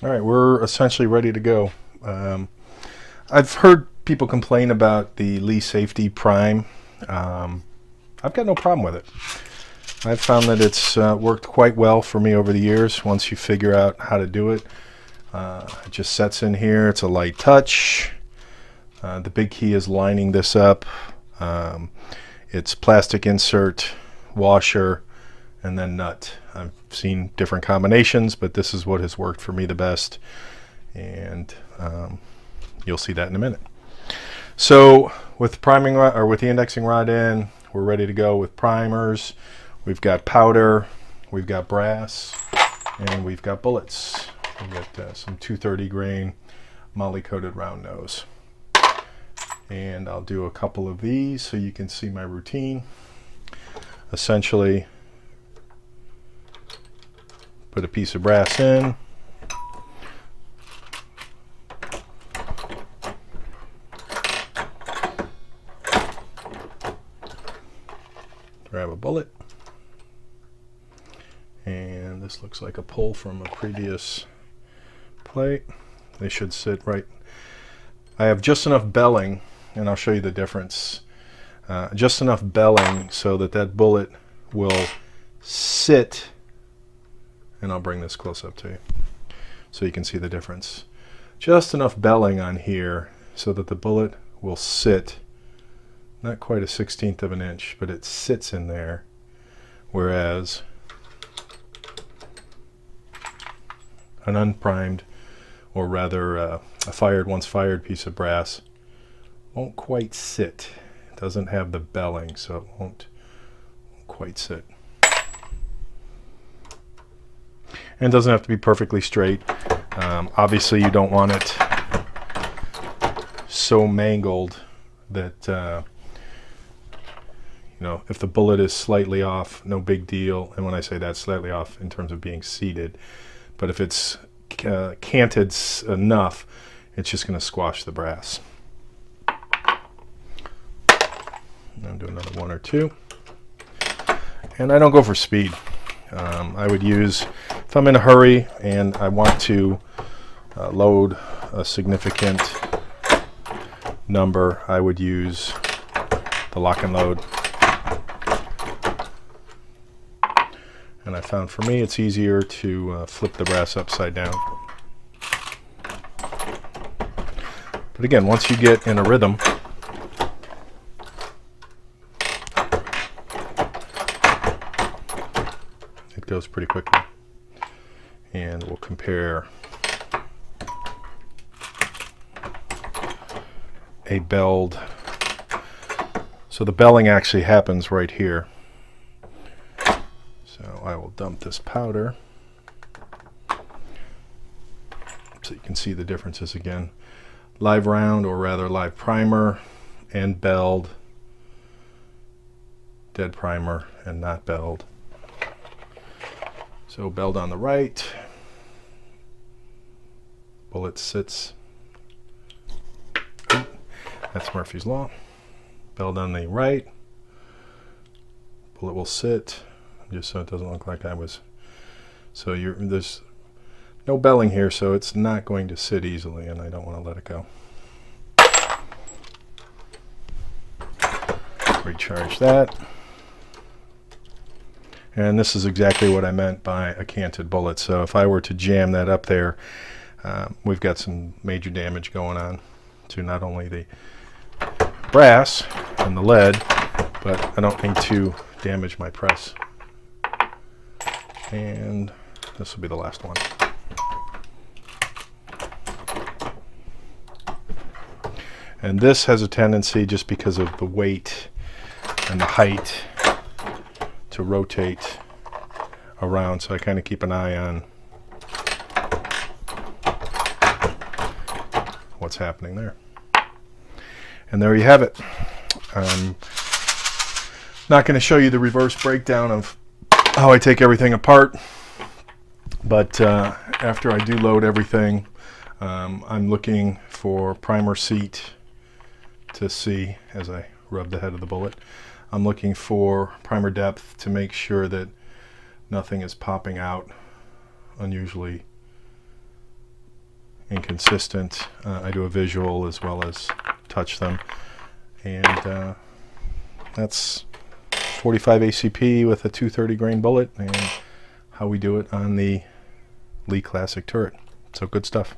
All right, we're essentially ready to go. Um, I've heard people complain about the Lee Safety Prime. Um, I've got no problem with it. I've found that it's worked quite well for me over the years once you figure out how to do it. It just sets in here. It's a light touch. The big key is lining this up. Um, it's plastic insert, washer, and then nut. I've seen different combinations, but this is what has worked for me the best. And you'll see that in a minute. So with priming or with the indexing rod in, we're ready to go with primers. We've got powder, we've got brass, and we've got bullets. We've got some 230 grain moly coated round nose. And I'll do a couple of these so you can see my routine. Essentially, put a piece of brass in. Grab a bullet. And this looks like a pull from a previous plate. They should sit right. I have just enough belling, and I'll show you the difference. Just enough belling so that that bullet will sit, and I'll bring this close up to you so you can see the difference. Just enough belling on here so that the bullet will sit, not quite a 1/16 of an inch, but it sits in there, whereas an unprimed, or rather a once fired piece of brass won't quite sit. It doesn't have the belling, so it won't quite sit. And it doesn't have to be perfectly straight. Obviously you don't want it so mangled that if the bullet is slightly off, no big deal. And when I say that, slightly off in terms of being seated, but if it's canted enough, it's just going to squash the brass. I'll do another one or two. And I don't go for speed. I would use, if I'm in a hurry and I want to load a significant number, I would use the lock and load. And I found for me it's easier to flip the brass upside down. But again, once you get in a rhythm, it goes pretty quickly. And we'll compare a belled. So the belling actually happens right here. So I will dump this powder so you can see the differences again. Live round, or rather live primer and belled, dead primer and not belled. So belled on the right, bullet sits. That's Murphy's Law. Belled on the right, bullet will sit, just so it doesn't look like I was. So there's no belling here, so it's not going to sit easily, and I don't want to let it go. Recharge that. And this is exactly what I meant by a canted bullet. So if I were to jam that up there, we've got some major damage going on to not only the brass and the lead, but I don't need to damage my press. And this will be the last one. And this has a tendency, just because of the weight and the height, to rotate around, so I kind of keep an eye on what's happening there. And there you have it. I'm not going to show you the reverse breakdown of how I take everything apart, but after I do load everything, I'm looking for primer seat to see as I rub the head of the bullet. I'm looking for primer depth to make sure that nothing is popping out unusually and consistent. I do a visual as well as touch them, and that's 45 ACP with a 230 grain bullet, and how we do it on the Lee Classic turret. So good stuff.